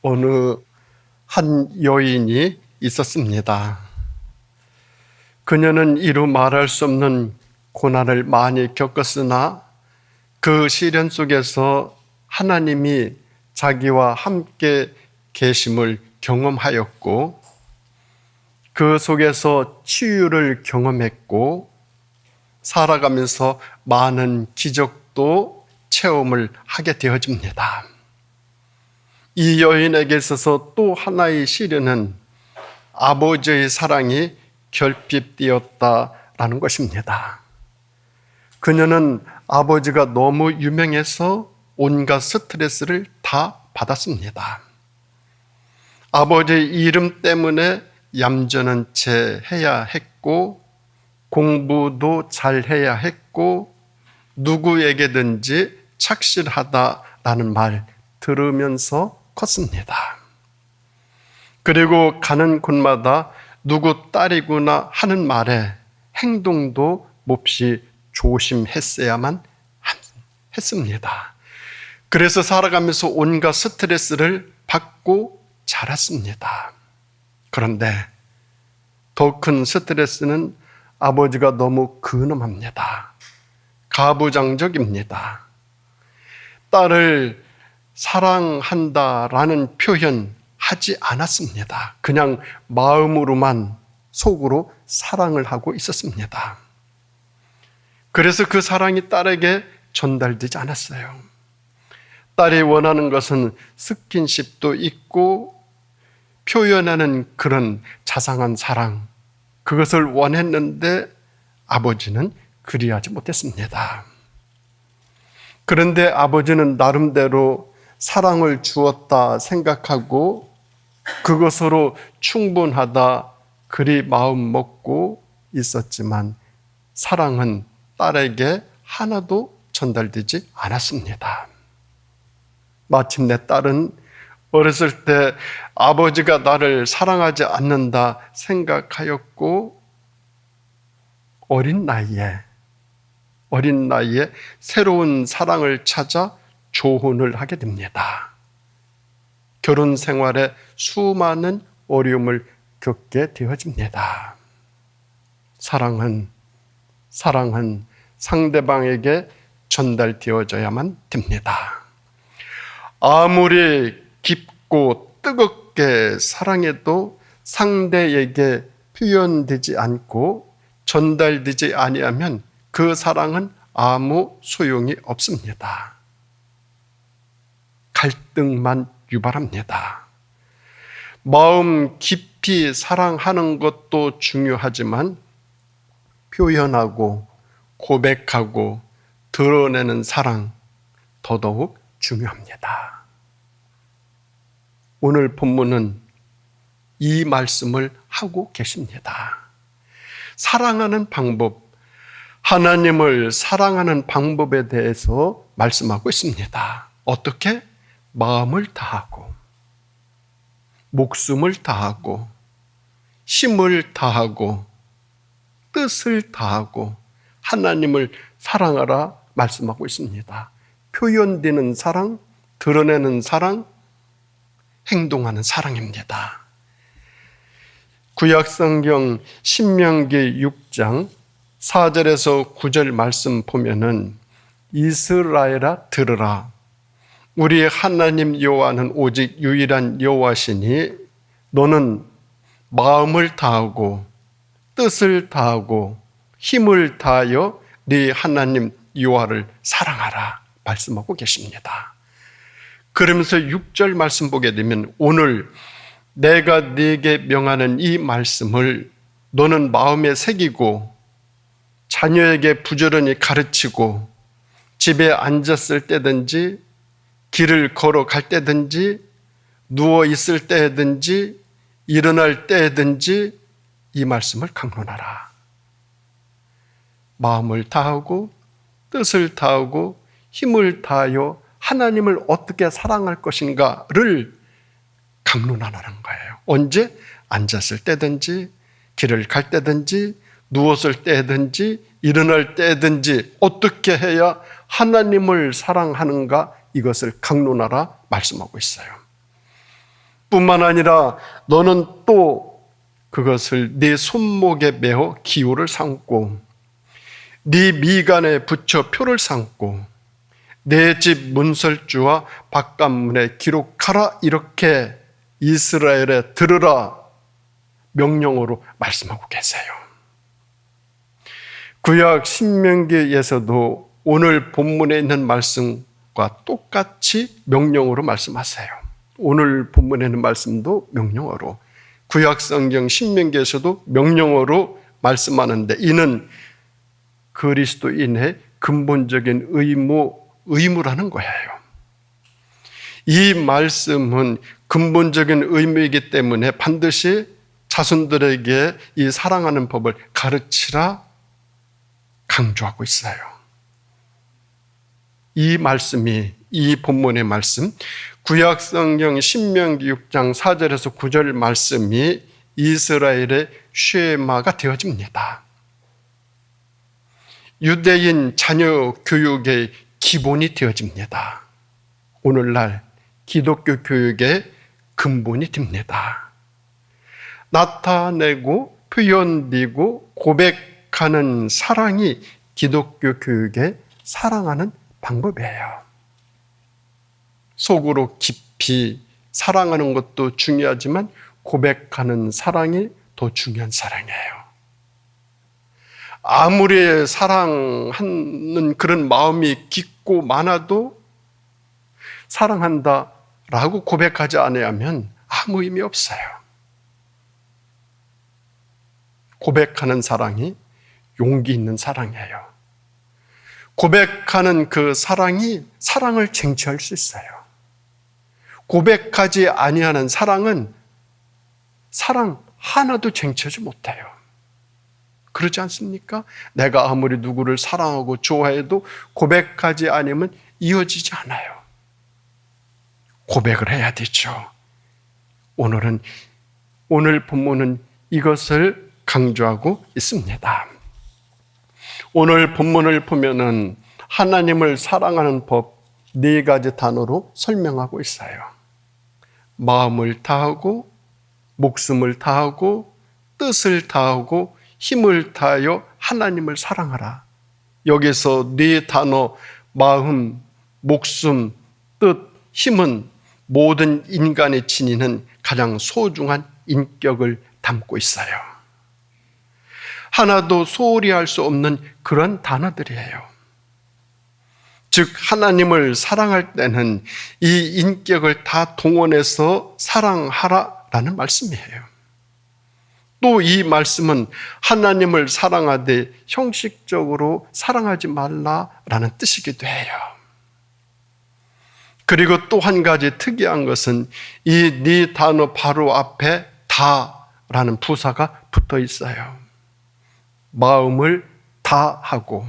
어느 한 여인이 있었습니다. 그녀는 이루 말할 수 없는 고난을 많이 겪었으나 그 시련 속에서 하나님이 자기와 함께 계심을 경험하였고 그 속에서 치유를 경험했고 살아가면서 많은 기적도 체험을 하게 되어집니다. 이 여인에게 있어서 또 하나의 시련은 아버지의 사랑이 결핍되었다라는 것입니다. 그녀는 아버지가 너무 유명해서 온갖 스트레스를 다 받았습니다. 아버지의 이름 때문에 얌전한 채 해야 했고 공부도 잘 해야 했고 누구에게든지 착실하다라는 말 들으면서 컸습니다. 그리고 가는 곳마다 누구 딸이구나 하는 말에 행동도 몹시 조심했어야만 했습니다. 그래서 살아가면서 온갖 스트레스를 받고 자랐습니다. 그런데 더 큰 스트레스는 아버지가 너무 근엄합니다. 가부장적입니다. 딸을 사랑한다라는 표현 하지 않았습니다. 그냥 마음으로만 속으로 사랑을 하고 있었습니다. 그래서 그 사랑이 딸에게 전달되지 않았어요. 딸이 원하는 것은 스킨십도 있고 표현하는 그런 자상한 사랑, 그것을 원했는데 아버지는 그리하지 못했습니다. 그런데 아버지는 나름대로 사랑을 주었다 생각하고 그것으로 충분하다 그리 마음 먹고 있었지만 사랑은 딸에게 하나도 전달되지 않았습니다. 마침내 딸은 어렸을 때 아버지가 나를 사랑하지 않는다 생각하였고 어린 나이에 새로운 사랑을 찾아 조혼을 하게 됩니다. 결혼 생활에 수많은 어려움을 겪게 되어집니다. 사랑은 상대방에게 전달되어져야만 됩니다. 아무리 깊고 뜨겁게 사랑해도 상대에게 표현되지 않고 전달되지 아니하면 그 사랑은 아무 소용이 없습니다. 갈등만 유발합니다. 마음 깊이 사랑하는 것도 중요하지만 표현하고 고백하고 드러내는 사랑 더더욱 중요합니다. 오늘 본문은 이 말씀을 하고 계십니다. 사랑하는 방법, 하나님을 사랑하는 방법에 대해서 말씀하고 있습니다. 어떻게? 마음을 다하고, 목숨을 다하고, 힘을 다하고, 뜻을 다하고 하나님을 사랑하라 말씀하고 있습니다. 표현되는 사랑, 드러내는 사랑, 행동하는 사랑입니다. 구약성경 신명기 6장 4절에서 9절 말씀 보면은 이스라엘아 들으라. 우리 하나님 여호와는 오직 유일한 여호와시니 너는 마음을 다하고 뜻을 다하고 힘을 다하여 네 하나님 여호와를 사랑하라 말씀하고 계십니다. 그러면서 6절 말씀 보게 되면 오늘 내가 네게 명하는 이 말씀을 너는 마음에 새기고 자녀에게 부지런히 가르치고 집에 앉았을 때든지 길을 걸어갈 때든지 누워 있을 때든지 일어날 때든지 이 말씀을 강론하라. 마음을 다하고 뜻을 다하고 힘을 다하여 하나님을 어떻게 사랑할 것인가를 강론하라는 거예요. 언제? 앉았을 때든지 길을 갈 때든지 누웠을 때든지 일어날 때든지 어떻게 해야 하나님을 사랑하는가 이것을 강론하라 말씀하고 있어요. 뿐만 아니라 너는 또 그것을 네 손목에 매어 기호를 삼고 네 미간에 붙여 표를 삼고 내 집 문설주와 바깥문에 기록하라. 이렇게 이스라엘에 들으라 명령으로 말씀하고 계세요. 구약 신명기에서도 오늘 본문에 있는 말씀과 똑같이 명령으로 말씀하세요. 오늘 본문에 있는 말씀도 명령어로, 구약 성경 신명기에서도 명령어로 말씀하는데, 이는 그리스도인의 근본적인 의무라는 거예요. 이 말씀은 근본적인 의무이기 때문에 반드시 자손들에게 이 사랑하는 법을 가르치라 강조하고 있어요. 이 말씀이, 이 본문의 말씀, 구약 성경 신명기 6장 4절에서 9절 말씀이 이스라엘의 쉐마가 되어집니다. 유대인 자녀 교육의 기본이 되어집니다. 오늘날 기독교 교육의 근본이 됩니다. 나타내고 표현되고 고백하는 사랑이 기독교 교육의 사랑하는 방법이에요. 속으로 깊이 사랑하는 것도 중요하지만 고백하는 사랑이 더 중요한 사랑이에요. 아무리 사랑하는 그런 마음이 깊고 많아도 사랑한다라고 고백하지 않으면 아무 의미 없어요. 고백하는 사랑이 용기 있는 사랑이에요. 고백하는 그 사랑이 사랑을 쟁취할 수 있어요. 고백하지 아니하는 사랑은 사랑 하나도 쟁취하지 못해요. 그렇지 않습니까? 내가 아무리 누구를 사랑하고 좋아해도 고백하지 않으면 이어지지 않아요. 고백을 해야 되죠. 오늘 본문은 이것을 강조하고 있습니다. 오늘 본문을 보면은 하나님을 사랑하는 법 4가지 단어로 설명하고 있어요. 마음을 다하고, 목숨을 다하고, 뜻을 다하고, 힘을 다하여 하나님을 사랑하라. 여기서 4 단어, 마음, 목숨, 뜻, 힘은 모든 인간이 지니는 가장 소중한 인격을 담고 있어요. 하나도 소홀히 할 수 없는 그런 단어들이에요. 즉 하나님을 사랑할 때는 이 인격을 다 동원해서 사랑하라라는 말씀이에요. 또 이 말씀은 하나님을 사랑하되 형식적으로 사랑하지 말라라는 뜻이기도 해요. 그리고 또 한 가지 특이한 것은 이 4 단어 바로 앞에 다라는 부사가 붙어 있어요. 마음을 다하고,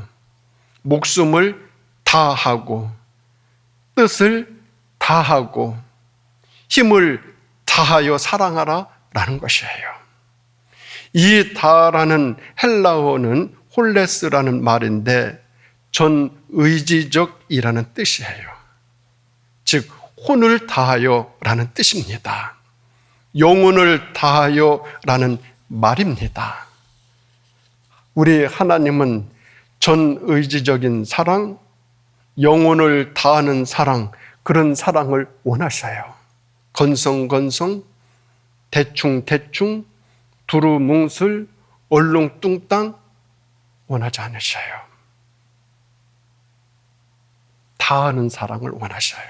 목숨을 다하고, 뜻을 다하고, 힘을 다하여 사랑하라라는 것이에요. 이 다라는 헬라어는 홀레스라는 말인데 전의지적이라는 뜻이에요. 즉 혼을 다하여라는 뜻입니다. 영혼을 다하여라는 말입니다. 우리 하나님은 전의지적인 사랑, 영혼을 다하는 사랑, 그런 사랑을 원하셔요. 건성건성, 대충대충, 두루뭉술, 얼렁뚱땅 원하지 않으셔요. 다하는 사랑을 원하셔요.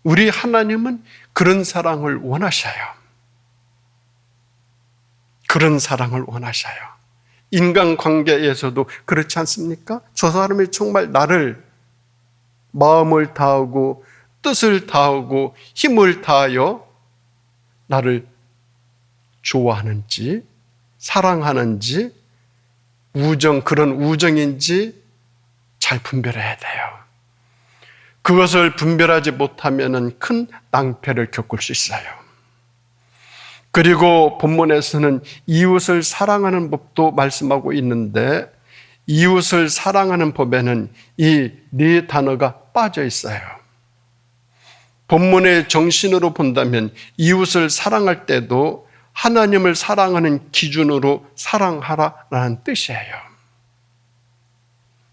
우리 하나님은 그런 사랑을 원하셔요. 그런 사랑을 원하셔요. 인간관계에서도 그렇지 않습니까? 저 사람이 정말 나를 마음을 다하고 뜻을 다하고 힘을 다하여 나를 좋아하는지 사랑하는지 그런 우정인지 잘 분별해야 돼요. 그것을 분별하지 못하면 큰 낭패를 겪을 수 있어요. 그리고 본문에서는 이웃을 사랑하는 법도 말씀하고 있는데 이웃을 사랑하는 법에는 이 4 단어가 빠져 있어요. 본문의 정신으로 본다면 이웃을 사랑할 때도 하나님을 사랑하는 기준으로 사랑하라라는 뜻이에요.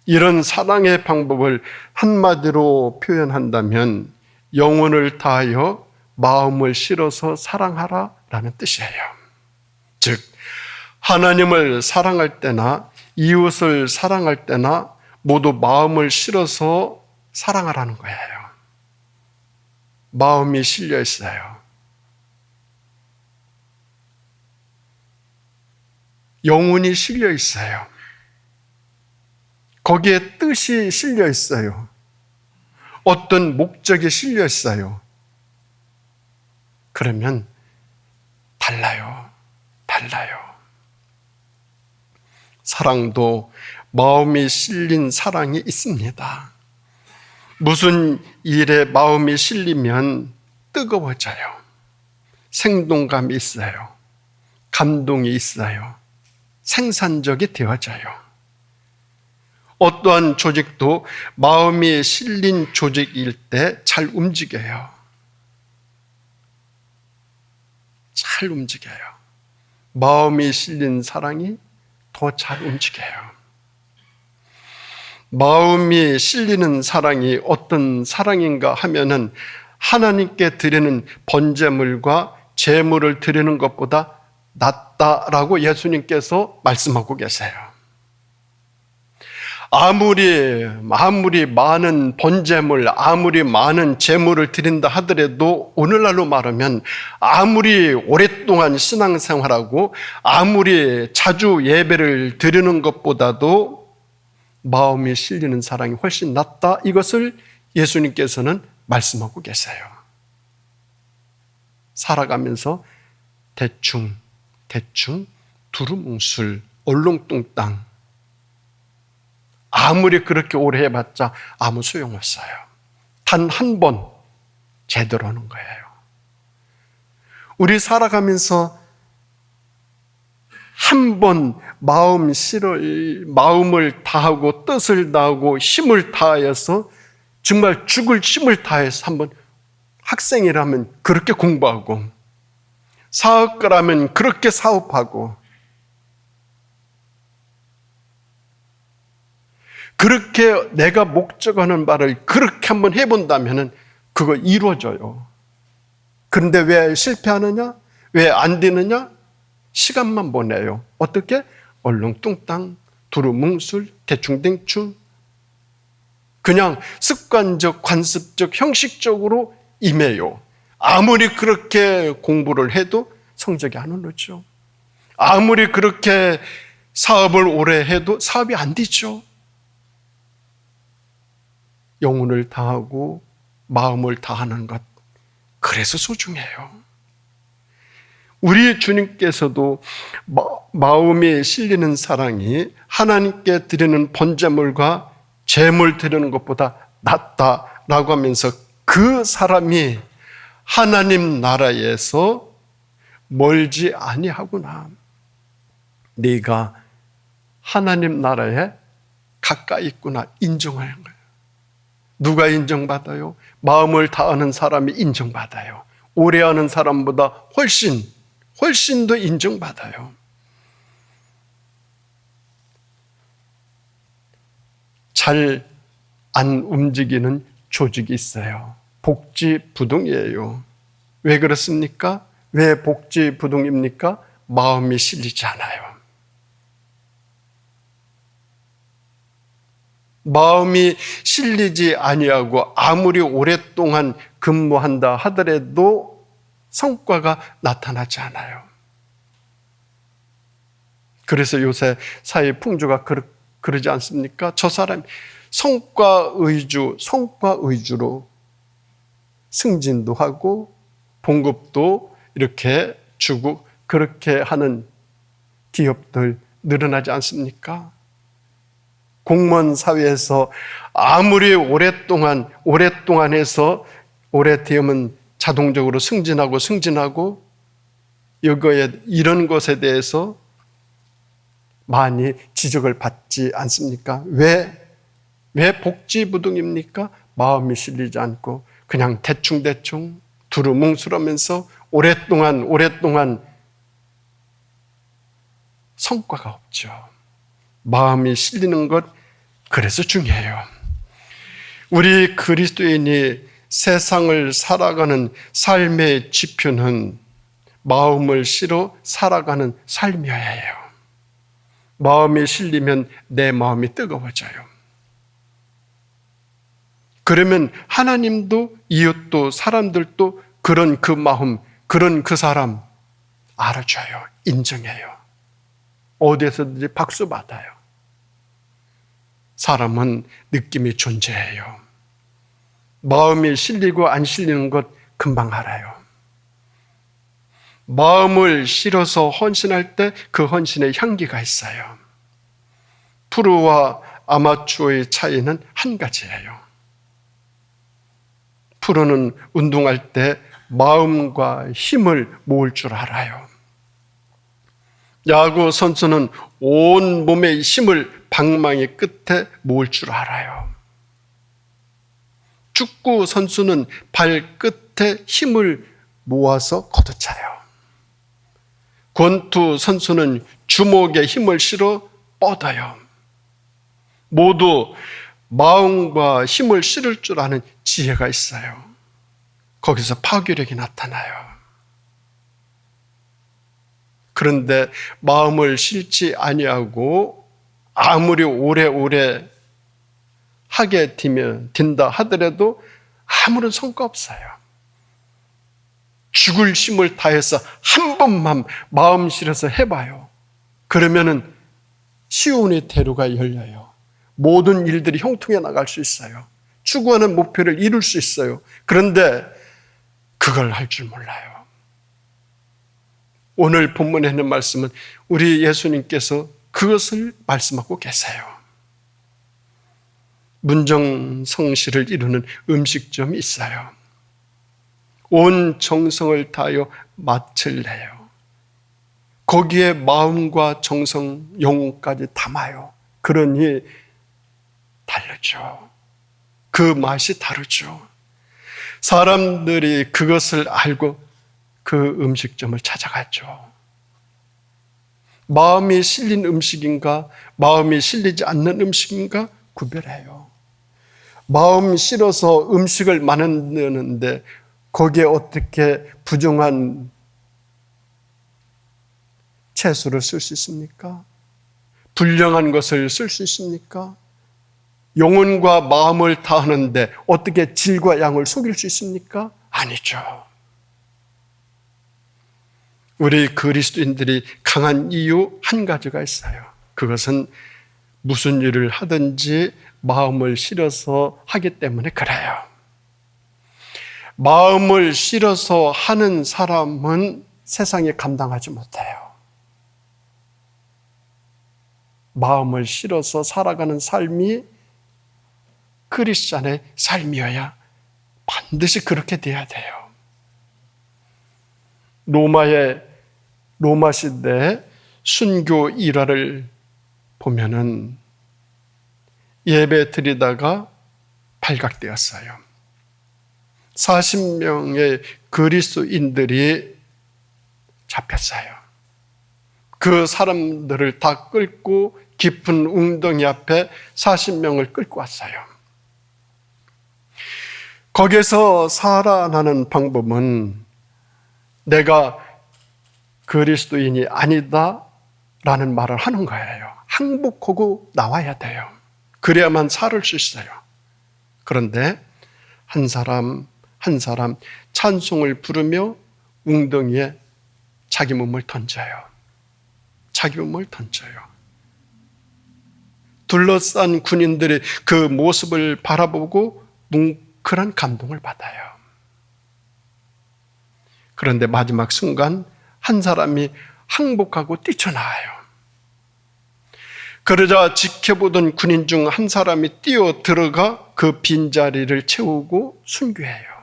이런 사랑의 방법을 한마디로 표현한다면 영혼을 다하여 마음을 실어서 사랑하라라는 뜻이에요. 즉, 하나님을 사랑할 때나 이웃을 사랑할 때나 모두 마음을 실어서 사랑하라는 거예요. 마음이 실려 있어요. 영혼이 실려 있어요. 거기에 뜻이 실려 있어요. 어떤 목적이 실려 있어요. 그러면 달라요. 사랑도 마음이 실린 사랑이 있습니다. 무슨 일에 마음이 실리면 뜨거워져요. 생동감이 있어요. 감동이 있어요. 생산적이 되어져요. 어떠한 조직도 마음이 실린 조직일 때 잘 움직여요. 잘 움직여요. 마음이 실린 사랑이 더 잘 움직여요. 마음이 실리는 사랑이 어떤 사랑인가 하면은 하나님께 드리는 번제물과 제물을 드리는 것보다 낫다라고 예수님께서 말씀하고 계세요. 아무리 많은 번제물, 아무리 많은 제물을 드린다 하더라도 오늘날로 말하면 아무리 오랫동안 신앙생활하고 아무리 자주 예배를 드리는 것보다도 마음이 실리는 사랑이 훨씬 낫다. 이것을 예수님께서는 말씀하고 계세요. 살아가면서 대충 두루뭉술 얼렁뚱땅 아무리 그렇게 오래 해봤자 아무 소용없어요. 단 한 번 제대로 하는 거예요. 우리 살아가면서 한 번 마음을 다하고 뜻을 다하고 힘을 다하여서 정말 죽을 힘을 다해서 한번 학생이라면 그렇게 공부하고 사업가라면 그렇게 사업하고 그렇게 내가 목적하는 바를 그렇게 한번 해본다면 그거 이루어져요. 그런데 왜 실패하느냐? 왜 안 되느냐? 시간만 보내요. 어떻게? 얼렁뚱땅, 두루뭉술, 대충대충 그냥 습관적, 관습적, 형식적으로 임해요. 아무리 그렇게 공부를 해도 성적이 안 오르죠. 아무리 그렇게 사업을 오래 해도 사업이 안 되죠. 영혼을 다하고 마음을 다하는 것, 그래서 소중해요. 우리 주님께서도 마음이 실리는 사랑이 하나님께 드리는 번제물과 제물 드리는 것보다 낫다라고 하면서 그 사람이 하나님 나라에서 멀지 아니하구나. 네가 하나님 나라에 가까이 있구나 인정하는 거예요. 누가 인정받아요? 마음을 다하는 사람이 인정받아요. 오래 하는 사람보다 훨씬 더 인정받아요. 잘 안 움직이는 조직이 있어요. 복지부동이에요. 왜 그렇습니까? 왜 복지부동입니까? 마음이 실리지 않아요. 마음이 실리지 아니하고 아무리 오랫동안 근무한다 하더라도 성과가 나타나지 않아요. 그래서 요새 사회 풍조가 그러지 않습니까? 저 사람 성과 위주로 승진도 하고 봉급도 이렇게 주고 그렇게 하는 기업들 늘어나지 않습니까? 공무원 사회에서 아무리 오랫동안 해서 오래되면 자동적으로 승진하고 이런 것에 대해서 많이 지적을 받지 않습니까? 왜 복지부동입니까? 마음이 실리지 않고 그냥 대충대충 두루뭉술하면서 오랫동안 성과가 없죠. 마음이 실리는 것, 그래서 중요해요. 우리 그리스도인이 세상을 살아가는 삶의 지표는 마음을 실어 살아가는 삶이어야 해요. 마음이 실리면 내 마음이 뜨거워져요. 그러면 하나님도 이웃도 사람들도 그런 그 마음, 그런 그 사람 알아줘요. 인정해요. 어디에서든지 박수 받아요. 사람은 느낌이 존재해요. 마음이 실리고 안 실리는 것 금방 알아요. 마음을 실어서 헌신할 때 그 헌신의 향기가 있어요. 프로와 아마추어의 차이는 한 가지예요. 프로는 운동할 때 마음과 힘을 모을 줄 알아요. 야구 선수는 온 몸의 힘을 방망이 끝에 모을 줄 알아요. 축구 선수는 발끝에 힘을 모아서 걷어차요. 권투 선수는 주먹에 힘을 실어 뻗어요. 모두 마음과 힘을 실을 줄 아는 지혜가 있어요. 거기서 파괴력이 나타나요. 그런데 마음을 실지 아니하고 아무리 오래오래 하게 딘다 하더라도 아무런 성과 없어요. 죽을 힘을 다해서 한 번만 마음 실어서 해봐요. 그러면은 시온의 대로가 열려요. 모든 일들이 형통해 나갈 수 있어요. 추구하는 목표를 이룰 수 있어요. 그런데 그걸 할 줄 몰라요. 오늘 본문에 있는 말씀은 우리 예수님께서 그것을 말씀하고 계세요. 문정성시를 이루는 음식점이 있어요. 온 정성을 다하여 맛을 내요. 거기에 마음과 정성, 영혼까지 담아요. 그러니 다르죠. 그 맛이 다르죠. 사람들이 그것을 알고 그 음식점을 찾아갔죠. 마음이 실린 음식인가, 마음이 실리지 않는 음식인가 구별해요. 마음 실어서 음식을 만드는데 거기에 어떻게 부정한 채소를 쓸 수 있습니까? 불량한 것을 쓸 수 있습니까? 영혼과 마음을 다하는데 어떻게 질과 양을 속일 수 있습니까? 아니죠. 우리 그리스도인들이 강한 이유 한 가지가 있어요. 그것은 무슨 일을 하든지 마음을 실어서 하기 때문에 그래요. 마음을 실어서 하는 사람은 세상에 감당하지 못해요. 마음을 실어서 살아가는 삶이 크리스찬의 삶이어야 반드시 그렇게 돼야 돼요. 로마 시대 순교 일화를 보면은 예배 드리다가 발각되었어요. 40명의 그리스도인들이 잡혔어요. 그 사람들을 다 끌고 깊은 웅덩이 앞에 40명을 끌고 왔어요. 거기서 살아나는 방법은 내가 그리스도인이 아니다 라는 말을 하는 거예요. 항복하고 나와야 돼요. 그래야만 살을 수 있어요. 그런데 한 사람 한 사람 찬송을 부르며 웅덩이에 자기 몸을 던져요. 자기 몸을 던져요. 둘러싼 군인들이 그 모습을 바라보고 뭉클한 감동을 받아요. 그런데 마지막 순간 한 사람이 항복하고 뛰쳐나와요. 그러자 지켜보던 군인 중 한 사람이 뛰어 들어가 그 빈자리를 채우고 순교해요.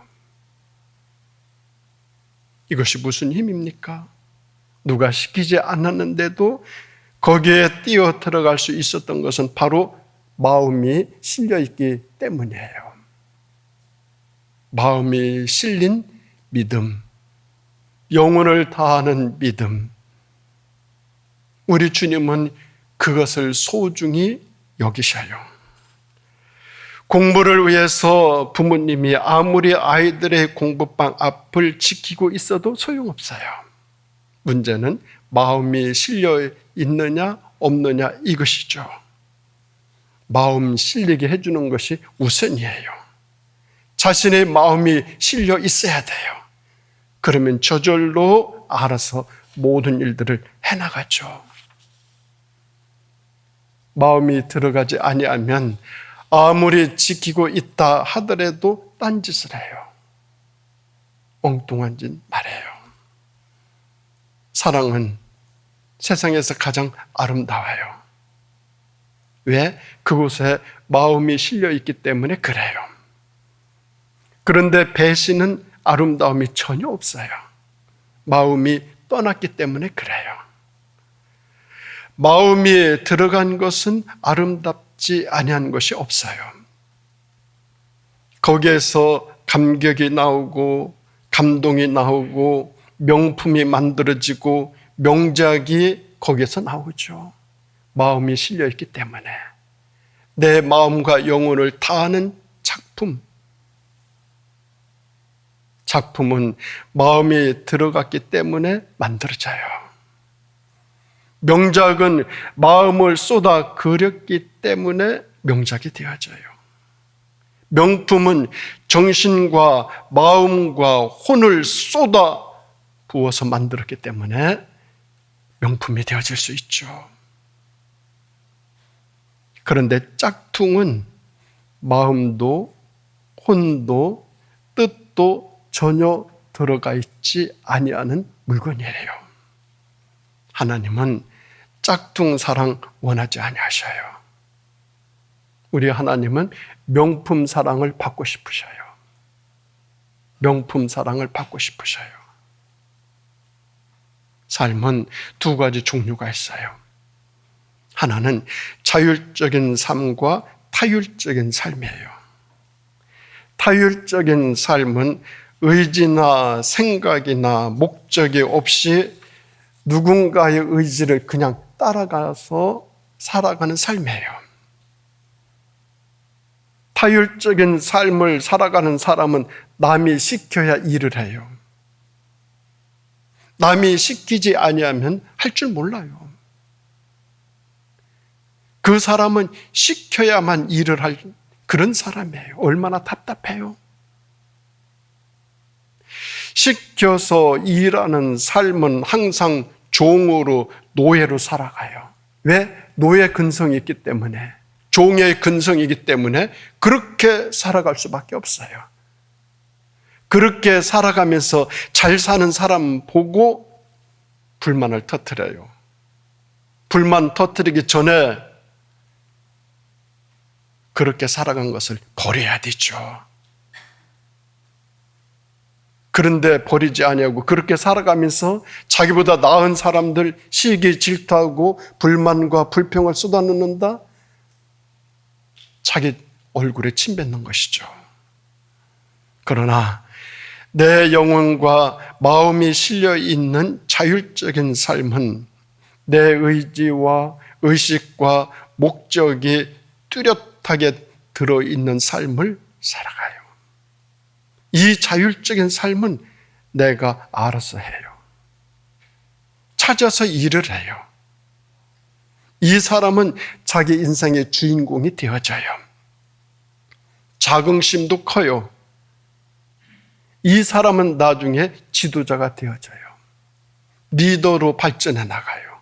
이것이 무슨 힘입니까? 누가 시키지 않았는데도 거기에 뛰어 들어갈 수 있었던 것은 바로 마음이 실려있기 때문이에요. 마음이 실린 믿음, 영혼을 다하는 믿음, 우리 주님은 그것을 소중히 여기셔요. 공부를 위해서 부모님이 아무리 아이들의 공부방 앞을 지키고 있어도 소용없어요. 문제는 마음이 실려 있느냐 없느냐 이것이죠. 마음 실리게 해주는 것이 우선이에요. 자신의 마음이 실려 있어야 돼요. 그러면 저절로 알아서 모든 일들을 해나가죠. 마음이 들어가지 아니하면 아무리 지키고 있다 하더라도 딴짓을 해요. 엉뚱한 짓 말해요. 사랑은 세상에서 가장 아름다워요. 왜? 그곳에 마음이 실려 있기 때문에 그래요. 그런데 배신은 아름다움이 전혀 없어요. 마음이 떠났기 때문에 그래요. 마음이 들어간 것은 아름답지 아니한 것이 없어요. 거기에서 감격이 나오고 감동이 나오고 명품이 만들어지고 명작이 거기에서 나오죠. 마음이 실려 있기 때문에 내 마음과 영혼을 다하는 작품은 마음이 들어갔기 때문에 만들어져요. 명작은 마음을 쏟아 그렸기 때문에 명작이 되어져요. 명품은 정신과 마음과 혼을 쏟아 부어서 만들었기 때문에 명품이 되어질 수 있죠. 그런데 짝퉁은 마음도 혼도 뜻도 전혀 들어가 있지 아니하는 물건이에요. 하나님은 짝퉁 사랑 원하지 아니하셔요. 우리 하나님은 명품 사랑을 받고 싶으셔요. 명품 사랑을 받고 싶으셔요. 삶은 두 가지 종류가 있어요. 하나는 자율적인 삶과 타율적인 삶이에요. 타율적인 삶은 의지나 생각이나 목적이 없이 누군가의 의지를 그냥 따라가서 살아가는 삶이에요. 타율적인 삶을 살아가는 사람은 남이 시켜야 일을 해요. 남이 시키지 아니하면 할 줄 몰라요. 그 사람은 시켜야만 일을 할 그런 사람이에요. 얼마나 답답해요. 시켜서 일하는 삶은 항상 종으로 노예로 살아가요. 왜? 노예 근성이 있기 때문에, 종의 근성이기 때문에 그렇게 살아갈 수밖에 없어요. 그렇게 살아가면서 잘 사는 사람 보고 불만을 터뜨려요. 불만 터뜨리기 전에 그렇게 살아간 것을 버려야 되죠. 그런데 버리지 아니하고 그렇게 살아가면서 자기보다 나은 사람들 시기 질투하고 불만과 불평을 쏟아놓는다? 자기 얼굴에 침 뱉는 것이죠. 그러나 내 영혼과 마음이 실려 있는 자율적인 삶은 내 의지와 의식과 목적이 뚜렷하게 들어있는 삶을 살아가요. 이 자율적인 삶은 내가 알아서 해요. 찾아서 일을 해요. 이 사람은 자기 인생의 주인공이 되어져요. 자긍심도 커요. 이 사람은 나중에 지도자가 되어져요. 리더로 발전해 나가요.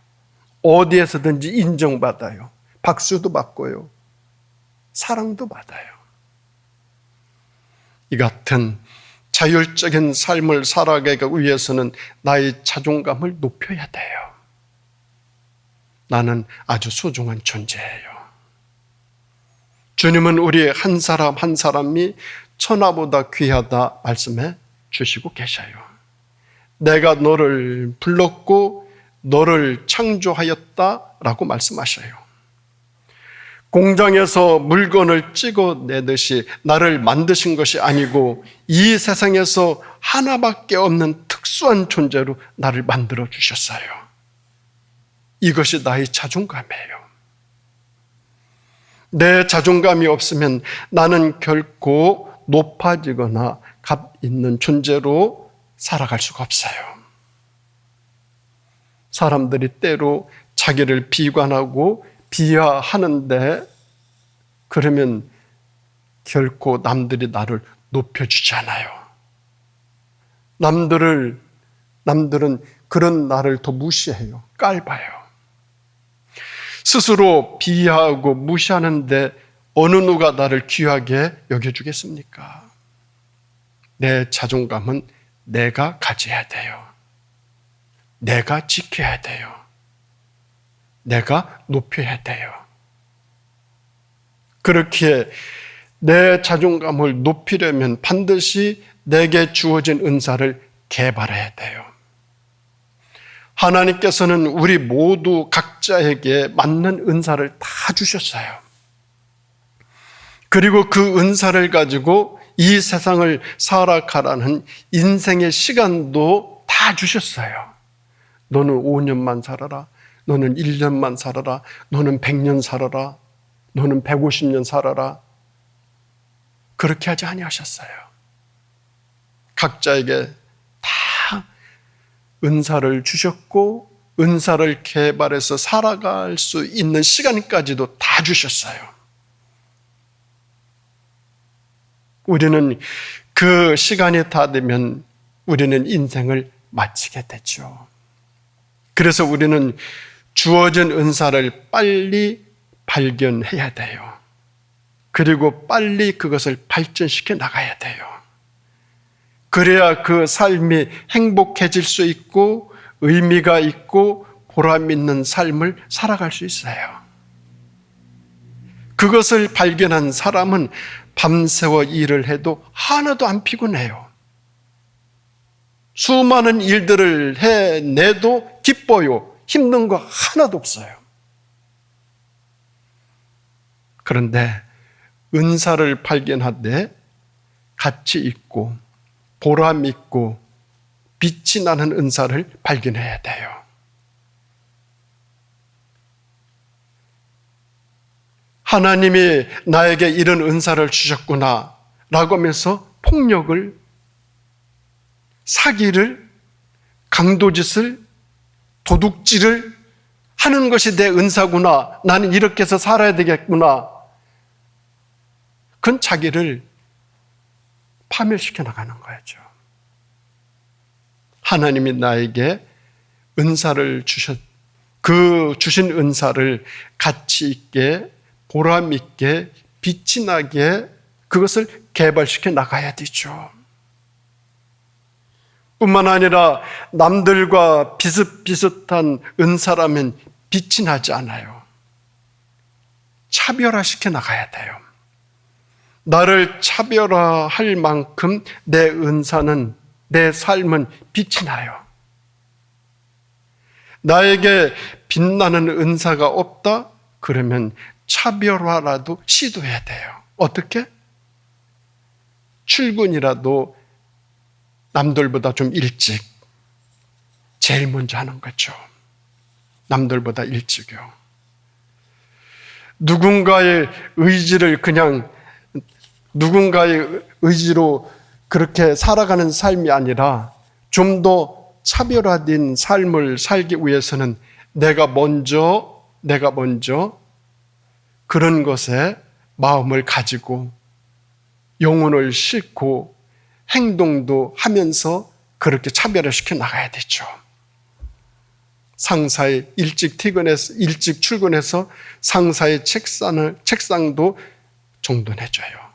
어디에서든지 인정받아요. 박수도 받고요. 사랑도 받아요. 이 같은 자율적인 삶을 살아가기 위해서는 나의 자존감을 높여야 돼요. 나는 아주 소중한 존재예요. 주님은 우리 한 사람 한 사람이 천하보다 귀하다 말씀해 주시고 계셔요. 내가 너를 불렀고 너를 창조하였다라고 말씀하셔요. 공장에서 물건을 찍어내듯이 나를 만드신 것이 아니고 이 세상에서 하나밖에 없는 특수한 존재로 나를 만들어 주셨어요. 이것이 나의 자존감이에요. 내 자존감이 없으면 나는 결코 높아지거나 값 있는 존재로 살아갈 수가 없어요. 사람들이 때로 자기를 비관하고 비하하는데 그러면 결코 남들이 나를 높여주지 않아요. 남들은 그런 나를 더 무시해요. 깔봐요. 스스로 비하하고 무시하는데 어느 누가 나를 귀하게 여겨주겠습니까? 내 자존감은 내가 가져야 돼요. 내가 지켜야 돼요. 내가 높여야 돼요. 그렇게 내 자존감을 높이려면 반드시 내게 주어진 은사를 개발해야 돼요. 하나님께서는 우리 모두 각자에게 맞는 은사를 다 주셨어요. 그리고 그 은사를 가지고 이 세상을 살아가라는 인생의 시간도 다 주셨어요. 너는 5년만 살아라. 너는 1년만 살아라. 너는 100년 살아라. 너는 150년 살아라. 그렇게 하지 아니하셨어요. 각자에게 다 은사를 주셨고 은사를 개발해서 살아갈 수 있는 시간까지도 다 주셨어요. 우리는 그 시간이 다 되면 우리는 인생을 마치게 되죠. 그래서 우리는 주어진 은사를 빨리 발견해야 돼요. 그리고 빨리 그것을 발전시켜 나가야 돼요. 그래야 그 삶이 행복해질 수 있고 의미가 있고 보람 있는 삶을 살아갈 수 있어요. 그것을 발견한 사람은 밤새워 일을 해도 하나도 안 피곤해요. 수많은 일들을 해내도 기뻐요. 힘든 거 하나도 없어요. 그런데 은사를 발견하되 가치 있고 보람 있고 빛이 나는 은사를 발견해야 돼요. 하나님이 나에게 이런 은사를 주셨구나 라고 하면서 폭력을, 사기를, 강도짓을, 도둑질을 하는 것이 내 은사구나. 나는 이렇게 해서 살아야 되겠구나. 그건 자기를 파멸시켜 나가는 거죠. 하나님이 나에게 은사를 그 주신 은사를 가치 있게, 보람 있게, 빛이 나게 그것을 개발시켜 나가야 되죠. 뿐만 아니라 남들과 비슷비슷한 은사라면 빛이 나지 않아요. 차별화시켜 나가야 돼요. 나를 차별화할 만큼 내 은사는, 내 삶은 빛이 나요. 나에게 빛나는 은사가 없다? 그러면 차별화라도 시도해야 돼요. 어떻게? 출근이라도 남들보다 좀 일찍, 제일 먼저 하는 거죠. 남들보다 일찍이요. 누군가의 의지로 그렇게 살아가는 삶이 아니라 좀 더 차별화된 삶을 살기 위해서는 내가 먼저 그런 것에 마음을 가지고 영혼을 싣고 행동도 하면서 그렇게 차별화시켜 나가야 되죠. 상사의 일찍 출근해서 상사의 책상도 정돈해줘요.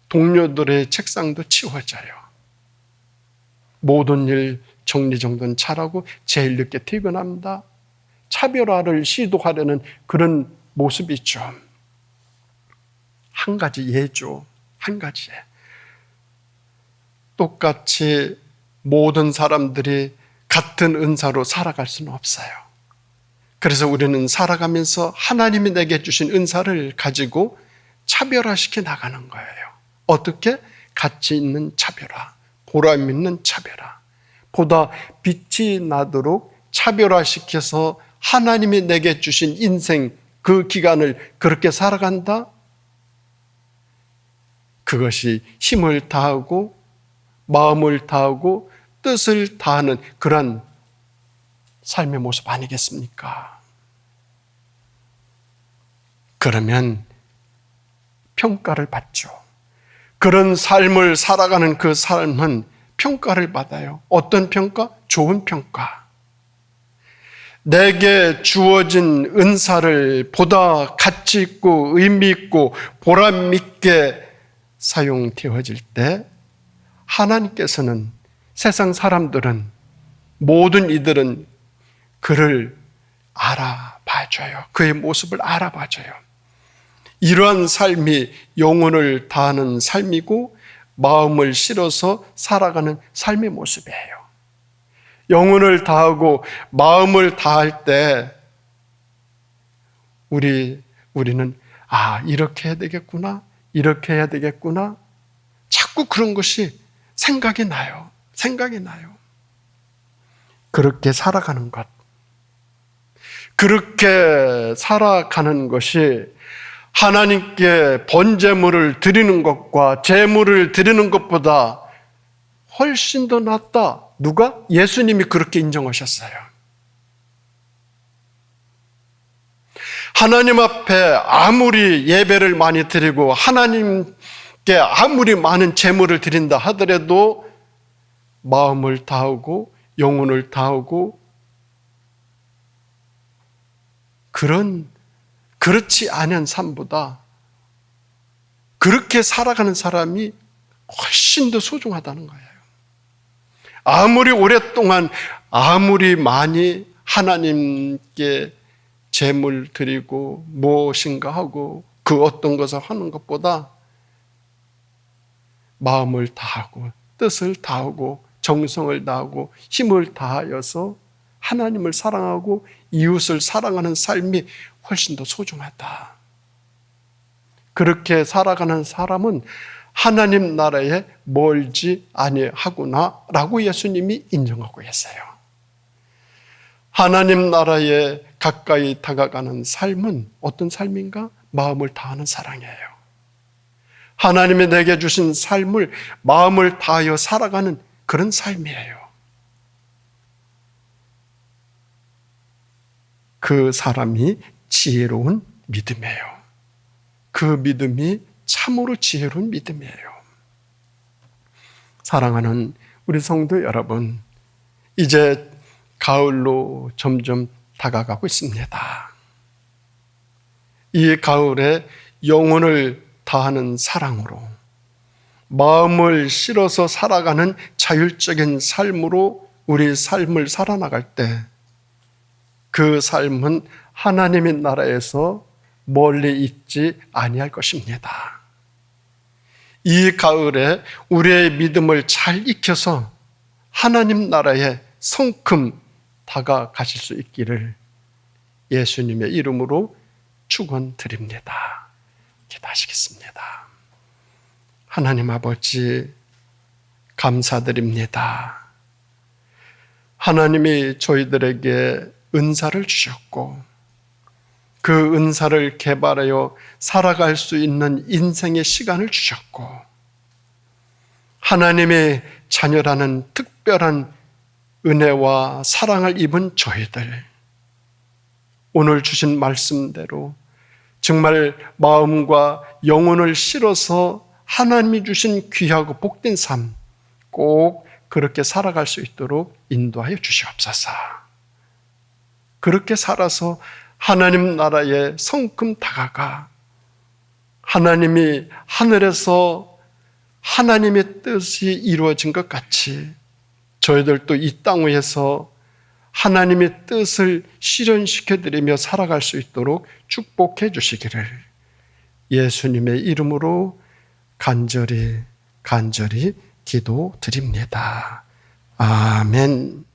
동료들의 책상도 치워줘요. 모든 일 정리정돈 잘하고 제일 늦게 퇴근합니다. 차별화를 시도하려는 그런 모습이 있죠. 한 가지 예죠. 한 가지 예. 똑같이 모든 사람들이 같은 은사로 살아갈 수는 없어요. 그래서 우리는 살아가면서 하나님이 내게 주신 은사를 가지고 차별화시켜 나가는 거예요. 어떻게? 가치 있는 차별화, 보람 있는 차별화, 보다 빛이 나도록 차별화시켜서 하나님이 내게 주신 인생 그 기간을 그렇게 살아간다? 그것이 힘을 다하고 마음을 다하고 뜻을 다하는 그런 삶의 모습 아니겠습니까? 그러면 평가를 받죠. 그런 삶을 살아가는 그 삶은 평가를 받아요. 어떤 평가? 좋은 평가. 내게 주어진 은사를 보다 가치 있고 의미 있고 보람 있게 사용되어질 때 하나님께서는 세상 사람들은 모든 이들은 그를 알아봐줘요. 그의 모습을 알아봐줘요. 이러한 삶이 영혼을 다하는 삶이고 마음을 실어서 살아가는 삶의 모습이에요. 영혼을 다하고 마음을 다할 때 우리는 이렇게 해야 되겠구나, 이렇게 해야 되겠구나. 자꾸 그런 것이 생각이 나요. 그렇게 살아가는 것. 그렇게 살아가는 것이 하나님께 번제물을 드리는 것과 제물을 드리는 것보다 훨씬 더 낫다. 누가? 예수님이 그렇게 인정하셨어요. 하나님 앞에 아무리 예배를 많이 드리고 하나님께 아무리 많은 제물을 드린다 하더라도 마음을 다하고 영혼을 다하고 그렇지 않은 삶보다 그렇게 살아가는 사람이 훨씬 더 소중하다는 거예요. 아무리 오랫동안 아무리 많이 하나님께 제물 드리고 무엇인가 하고 그 어떤 것을 하는 것보다 마음을 다하고 뜻을 다하고 정성을 다하고 힘을 다하여서 하나님을 사랑하고 이웃을 사랑하는 삶이 훨씬 더 소중하다. 그렇게 살아가는 사람은 하나님 나라에 멀지 아니하구나라고 예수님이 인정하고 계세요. 하나님 나라에 가까이 다가가는 삶은 어떤 삶인가? 마음을 다하는 사랑이에요. 하나님이 내게 주신 삶을 마음을 다하여 살아가는 그런 삶이에요. 그 사람이 지혜로운 믿음이에요. 그 믿음이 참으로 지혜로운 믿음이에요. 사랑하는 우리 성도 여러분, 이제 가을로 점점 다가가고 있습니다. 이 가을에 영혼을 다하는 사랑으로 마음을 실어서 살아가는 자율적인 삶으로 우리 삶을 살아나갈 때 그 삶은 하나님의 나라에서 멀리 있지 아니할 것입니다. 이 가을에 우리의 믿음을 잘 익혀서 하나님 나라에 성큼 다가가실 수 있기를 예수님의 이름으로 축원드립니다. 기도하시겠습니다. 하나님 아버지 감사드립니다. 하나님이 저희들에게 은사를 주셨고 그 은사를 개발하여 살아갈 수 있는 인생의 시간을 주셨고 하나님의 자녀라는 특별한 은혜와 사랑을 입은 저희들 오늘 주신 말씀대로 정말 마음과 영혼을 실어서 하나님이 주신 귀하고 복된 삶 꼭 그렇게 살아갈 수 있도록 인도하여 주시옵소서. 그렇게 살아서 하나님 나라에 성큼 다가가 하나님이 하늘에서 하나님의 뜻이 이루어진 것 같이 저희들도 이 땅 위에서 하나님의 뜻을 실현시켜드리며 살아갈 수 있도록 축복해 주시기를 예수님의 이름으로 간절히 기도드립니다. 아멘.